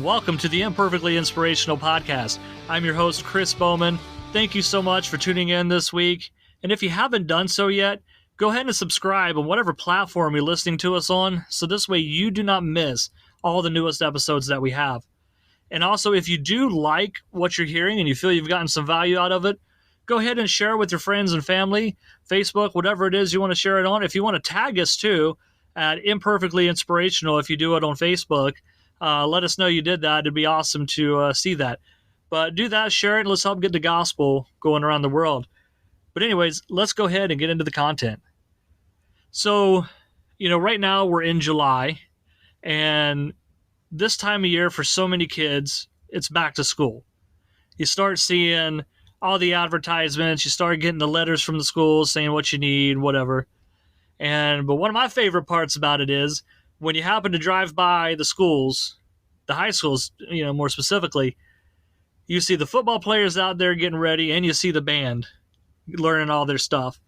welcome to the Imperfectly Inspirational Podcast. I'm your host, Chris Bowman. Thank you so much for tuning in this week. And if you haven't done so yet, go ahead and subscribe on whatever platform you're listening to us on, so this way you do not miss all the newest episodes that we have. And also, if you do like what you're hearing and you feel you've gotten some value out of it, go ahead and share it with your friends and family, Facebook, whatever it is you want to share it on. If you want to tag us too at Imperfectly Inspirational, if you do it on Facebook, let us know you did that. It'd be awesome to see that. But do that, share it, and let's help get the gospel going around the world. But anyways, let's go ahead and get into the content. So, right now we're in July, and this time of year for so many kids, it's back to school. You start seeing all the advertisements, you start getting the letters from the schools saying what you need, whatever. But one of my favorite parts about it is when you happen to drive by the schools, the high schools, more specifically, you see the football players out there getting ready, and you see the band learning all their stuff.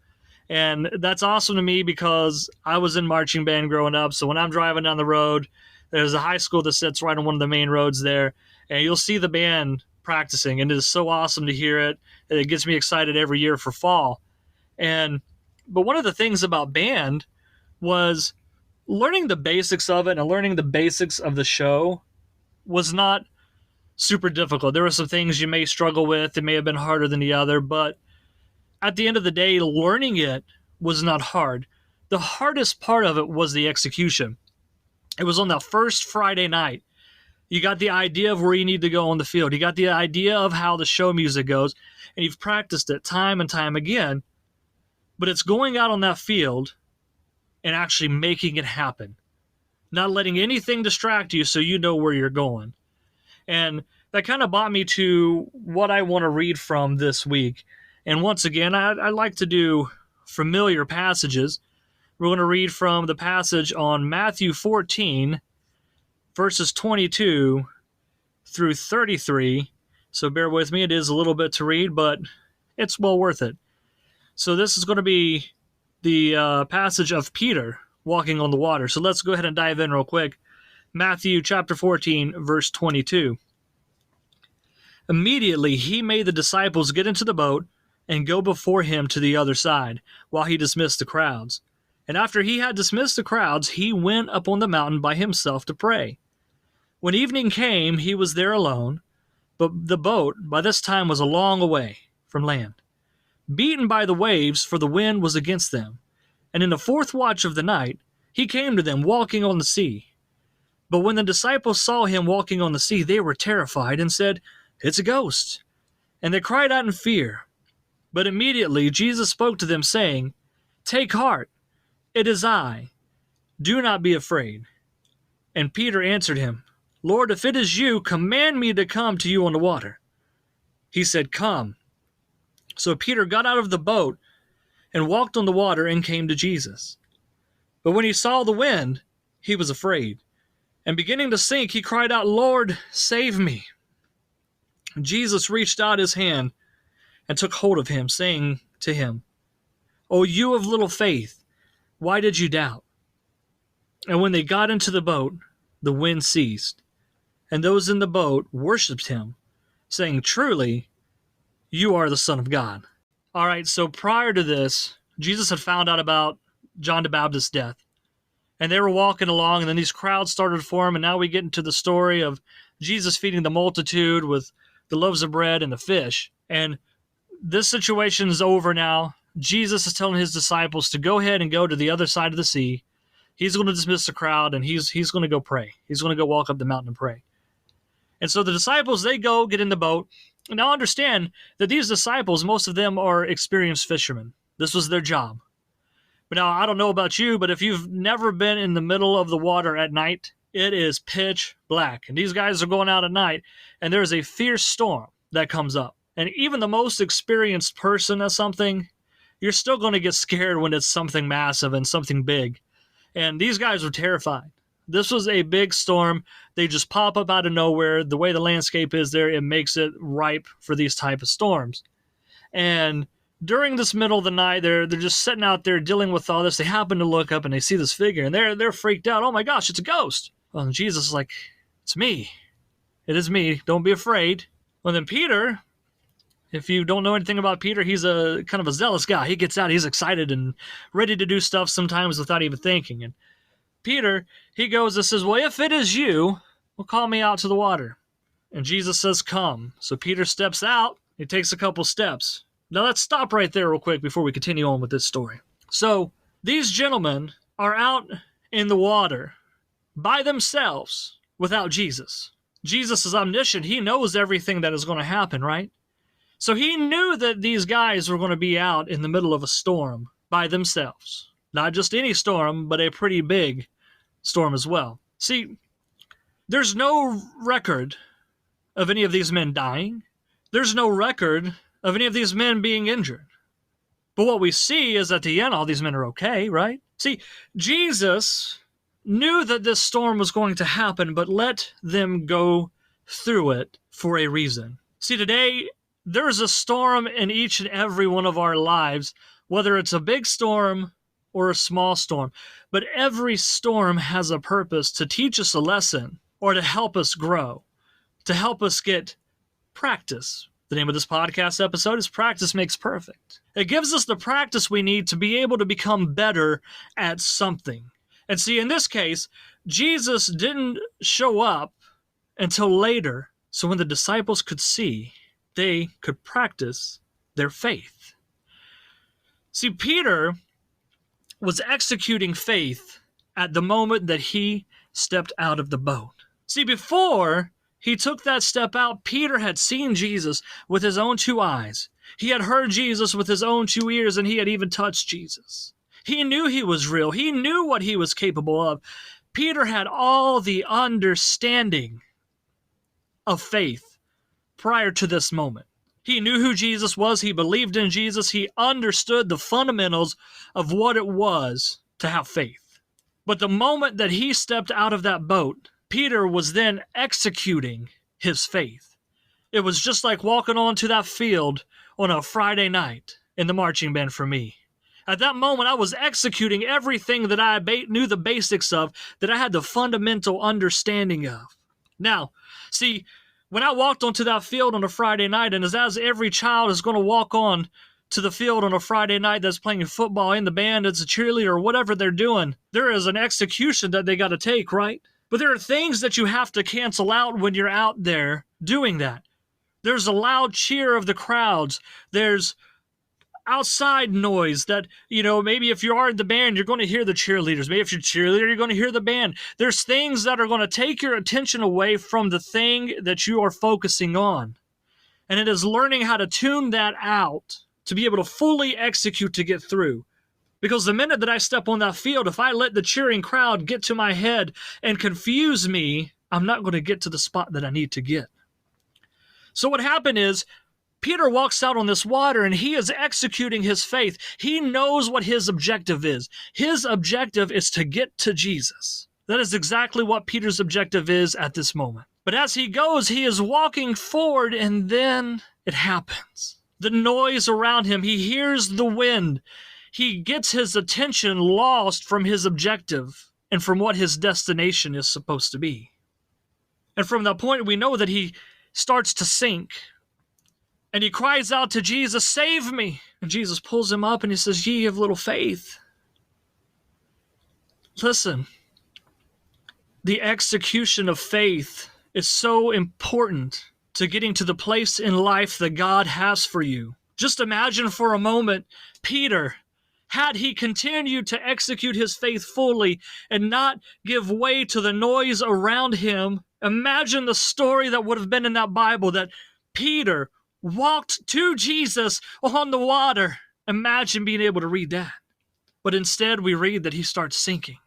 And that's awesome to me because I was in marching band growing up. So when I'm driving down the road, there's a high school that sits right on one of the main roads there, and you'll see the band practicing, and it is so awesome to hear it. It gets me excited every year for fall. But one of the things about band was learning the basics of it, and learning the basics of the show was not super difficult. There were some things you may struggle with. It may have been harder than the other, but at the end of the day, learning it was not hard. The hardest part of it was the execution. It was on that first Friday night. You got the idea of where you need to go on the field. You got the idea of how the show music goes, and you've practiced it time and time again. But it's going out on that field and actually making it happen. Not letting anything distract you so you know where you're going. And that kind of brought me to what I want to read from this week. And once again, I like to do familiar passages. We're going to read from the passage on Matthew 14, verses 22 through 33. So bear with me. It is a little bit to read, but it's well worth it. So this is going to be the passage of Peter walking on the water. So let's go ahead and dive in real quick. Matthew chapter 14, verse 22. Immediately he made the disciples get into the boat and go before him to the other side, while he dismissed the crowds. And after he had dismissed the crowds, he went up on the mountain by himself to pray. When evening came, he was there alone, but the boat by this time was a long way from land, beaten by the waves, for the wind was against them. And in the fourth watch of the night, he came to them walking on the sea. But when the disciples saw him walking on the sea, they were terrified and said, "It's a ghost." And they cried out in fear. But immediately Jesus spoke to them, saying, "Take heart, it is I. Do not be afraid." And Peter answered him, "Lord, if it is you, command me to come to you on the water." He said, "Come." So Peter got out of the boat and walked on the water and came to Jesus. But when he saw the wind, he was afraid. And beginning to sink, he cried out, "Lord, save me." Jesus reached out his hand and took hold of him, saying to him, "O you of little faith, why did you doubt?" And when they got into the boat, the wind ceased, and those in the boat worshipped him, saying, "Truly, you are the Son of God." All right, so prior to this, Jesus had found out about John the Baptist's death. And they were walking along, and then these crowds started to form, and now we get into the story of Jesus feeding the multitude with the loaves of bread and the fish. And this situation is over now. Jesus is telling his disciples to go ahead and go to the other side of the sea. He's going to dismiss the crowd, and he's going to go pray. He's going to go walk up the mountain and pray. And so the disciples, they go get in the boat. Now understand that these disciples, most of them are experienced fishermen. This was their job. But now, I don't know about you, but if you've never been in the middle of the water at night, it is pitch black. And these guys are going out at night, and there's a fierce storm that comes up. And even the most experienced person at something, you're still going to get scared when it's something massive and something big. And these guys were terrified. This was a big storm. They just pop up out of nowhere. The way the landscape is there, it makes it ripe for these type of storms. And during this middle of the night, they're just sitting out there dealing with all this. They happen to look up and they see this figure, and they're freaked out. "Oh my gosh, it's a ghost!" Well, and Jesus is like, "It's me. it is me. Don't be afraid. Well, then Peter, if you don't know anything about Peter, he's a kind of a zealous guy. He gets out, he's excited and ready to do stuff sometimes without even thinking. And Peter, he goes and says, well, if it is you, well, call me out to the water. And Jesus says, come. So Peter steps out. He takes a couple steps. Now let's stop right there real quick before we continue on with this story. So these gentlemen are out in the water by themselves without Jesus. Jesus is omniscient. He knows everything that is going to happen, right? So he knew that these guys were going to be out in the middle of a storm by themselves. Not just any storm, but a pretty big storm as well. See, there's no record of any of these men dying. There's no record of any of these men being injured. But what we see is at the end, all these men are okay, right? See, Jesus knew that this storm was going to happen, but let them go through it for a reason. See, today, there's a storm in each and every one of our lives, whether it's a big storm or a small storm. But every storm has a purpose to teach us a lesson or to help us grow, to help us get practice. The name of this podcast episode is Practice Makes Perfect. It gives us the practice we need to be able to become better at something. And see, in this case, Jesus didn't show up until later, so when the disciples could see, they could practice their faith. See, Peter was executing faith at the moment that he stepped out of the boat. See, before he took that step out, Peter had seen Jesus with his own two eyes. He had heard Jesus with his own two ears, and he had even touched Jesus. He knew he was real. He knew what he was capable of. Peter had all the understanding of faith prior to this moment. He knew who Jesus was. He believed in Jesus. He understood the fundamentals of what it was to have faith. But the moment that he stepped out of that boat, Peter was then executing his faith. It was just like walking onto that field on a Friday night in the marching band for me. At that moment, I was executing everything that I knew the basics of, that I had the fundamental understanding of. Now, see, when I walked onto that field on a Friday night, and as every child is going to walk on to the field on a Friday night that's playing football in the band, it's a cheerleader or whatever they're doing, there is an execution that they got to take, right? But there are things that you have to cancel out when you're out there doing that. There's a loud cheer of the crowds. There's outside noise that, maybe if you are in the band, you're going to hear the cheerleaders. Maybe if you're a cheerleader, you're going to hear the band. There's things that are going to take your attention away from the thing that you are focusing on. And it is learning how to tune that out to be able to fully execute to get through. Because the minute that I step on that field, if I let the cheering crowd get to my head and confuse me, I'm not going to get to the spot that I need to get. So what happened is, Peter walks out on this water and he is executing his faith. He knows what his objective is. His objective is to get to Jesus. That is exactly what Peter's objective is at this moment. But as he goes, he is walking forward, and then it happens. The noise around him, he hears the wind. He gets his attention lost from his objective and from what his destination is supposed to be. And from that point, we know that he starts to sink. And he cries out to Jesus, "Save me!" And Jesus pulls him up and he says, "Ye of little faith." Listen, the execution of faith is so important to getting to the place in life that God has for you. Just imagine for a moment, Peter, had he continued to execute his faith fully and not give way to the noise around him, imagine the story that would have been in that Bible, that Peter walked to Jesus on the water. Imagine being able to read that. But instead we read that he starts sinking.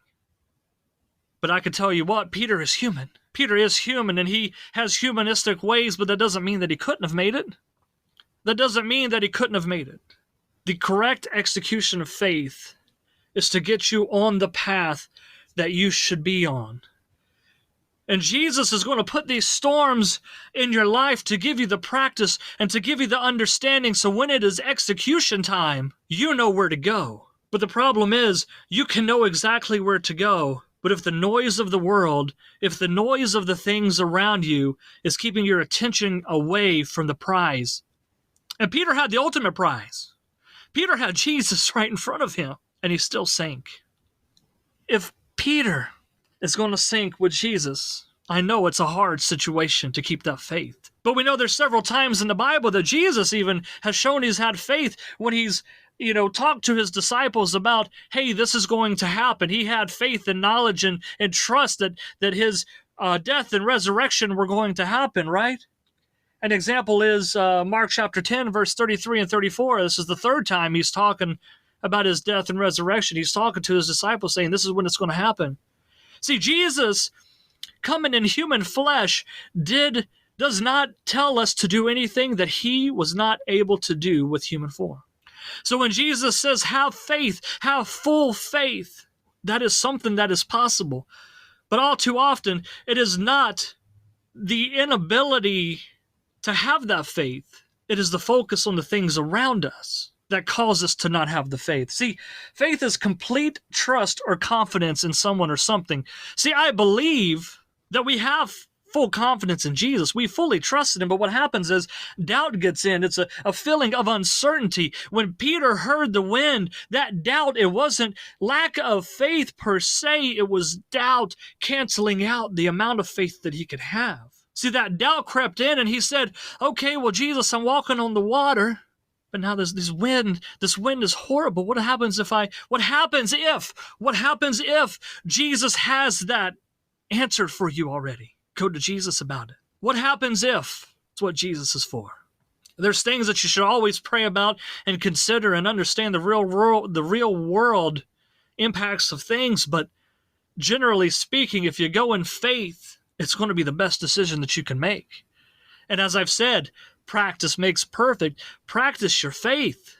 But I can tell you what, Peter is human. Peter is human and he has humanistic ways, but that doesn't mean that he couldn't have made it. That doesn't mean that he couldn't have made it. The correct execution of faith is to get you on the path that you should be on. And Jesus is going to put these storms in your life to give you the practice and to give you the understanding, so when it is execution time, you know where to go. But the problem is, you can know exactly where to go, But if the noise of the world, if the noise of the things around you is keeping your attention away from the prize, and Peter had the ultimate prize. Peter had Jesus right in front of him, and he still sank. If Peter is going to sink with Jesus, I know it's a hard situation to keep that faith. But we know there's several times in the Bible that Jesus even has shown he's had faith when he's talked to his disciples about, hey, this is going to happen. He had faith and knowledge and trust that his death and resurrection were going to happen, right? An example is Mark chapter 10, verse 33 and 34. This is the third time he's talking about his death and resurrection. He's talking to his disciples saying, this is when it's going to happen. See, Jesus coming in human flesh does not tell us to do anything that he was not able to do with human form. So when Jesus says, have faith, have full faith, that is something that is possible. But all too often, it is not the inability to have that faith. It is the focus on the things around us that cause us to not have the faith. See, faith is complete trust or confidence in someone or something. See, I believe that we have full confidence in Jesus. We fully trusted him, but what happens is doubt gets in. It's a feeling of uncertainty. When Peter heard the wind, that doubt, it wasn't lack of faith per se, it was doubt canceling out the amount of faith that he could have. See, that doubt crept in and he said, okay, well, Jesus, I'm walking on the water, but now there's this wind. This wind is horrible. What happens if Jesus has that answered for you already? Go to Jesus about it. What happens if? It's what Jesus is for. There's things that you should always pray about and consider and understand the real world impacts of things. But generally speaking, if you go in faith, it's going to be the best decision that you can make. And as I've said, practice makes perfect. Practice your faith.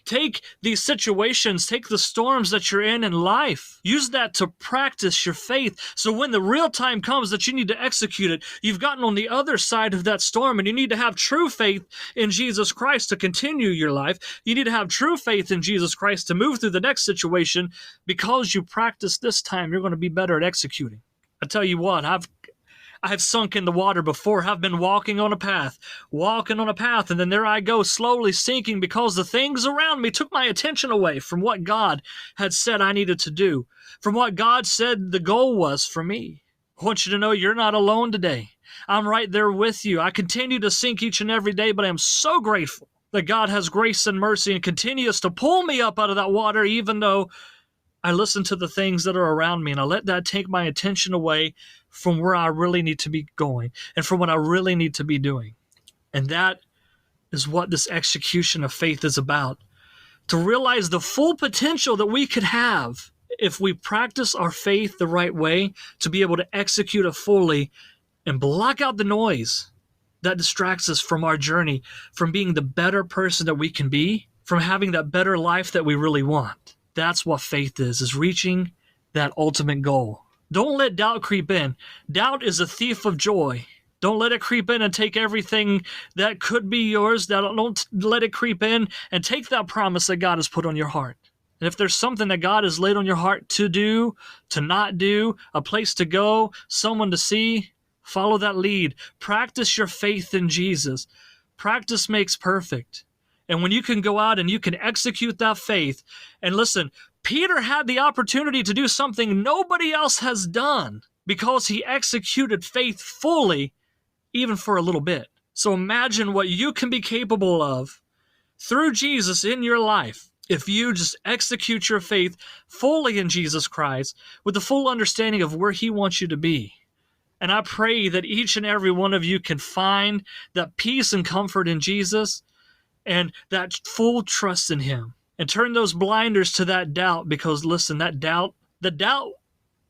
Take these situations, take the storms that you're in life. Use that to practice your faith. So when the real time comes that you need to execute it, you've gotten on the other side of that storm, and you need to have true faith in Jesus Christ to continue your life. You need to have true faith in Jesus Christ to move through the next situation. Because you practice this time, you're going to be better at executing. I tell you what, I've sunk in the water before. I've been walking on a path, and then there I go, slowly sinking because the things around me took my attention away from what God had said I needed to do, from what God said the goal was for me. I want you to know you're not alone today. I'm right there with you. I continue to sink each and every day, but I am so grateful that God has grace and mercy and continues to pull me up out of that water, even though I listen to the things that are around me, and I let that take my attention away from where I really need to be going and from what I really need to be doing. And that is what this execution of faith is about. To realize the full potential that we could have if we practice our faith the right way, to be able to execute it fully and block out the noise that distracts us from our journey, from being the better person that we can be, from having that better life that we really want. That's what faith is reaching that ultimate goal. Don't let doubt creep in. Doubt is a thief of joy. Don't let it creep in and take everything that could be yours. Don't let it creep in and take that promise that God has put on your heart. And if there's something that God has laid on your heart to do, to not do, a place to go, someone to see, follow that lead. Practice your faith in Jesus. Practice makes perfect. And when you can go out and you can execute that faith, and listen, Peter had the opportunity to do something nobody else has done because he executed faith fully, even for a little bit. So imagine what you can be capable of through Jesus in your life if you just execute your faith fully in Jesus Christ with the full understanding of where he wants you to be. And I pray that each and every one of you can find that peace and comfort in Jesus and that full trust in him. And turn those blinders to that doubt, because listen, the doubt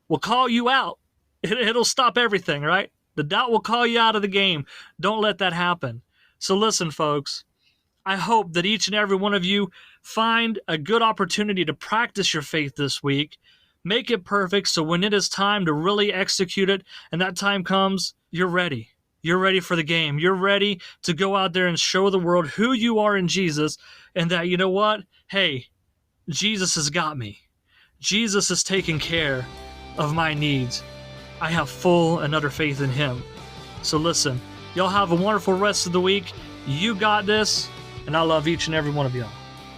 will call you out. It'll stop everything, right? The doubt will call you out of the game. Don't let that happen. So listen, folks, I hope that each and every one of you find a good opportunity to practice your faith this week. Make it perfect so when it is time to really execute it and that time comes, you're ready. You're ready for the game. You're ready to go out there and show the world who you are in Jesus, and that, you know what? Hey, Jesus has got me. Jesus is taking care of my needs. I have full and utter faith in Him. So listen, y'all have a wonderful rest of the week. You got this, and I love each and every one of y'all.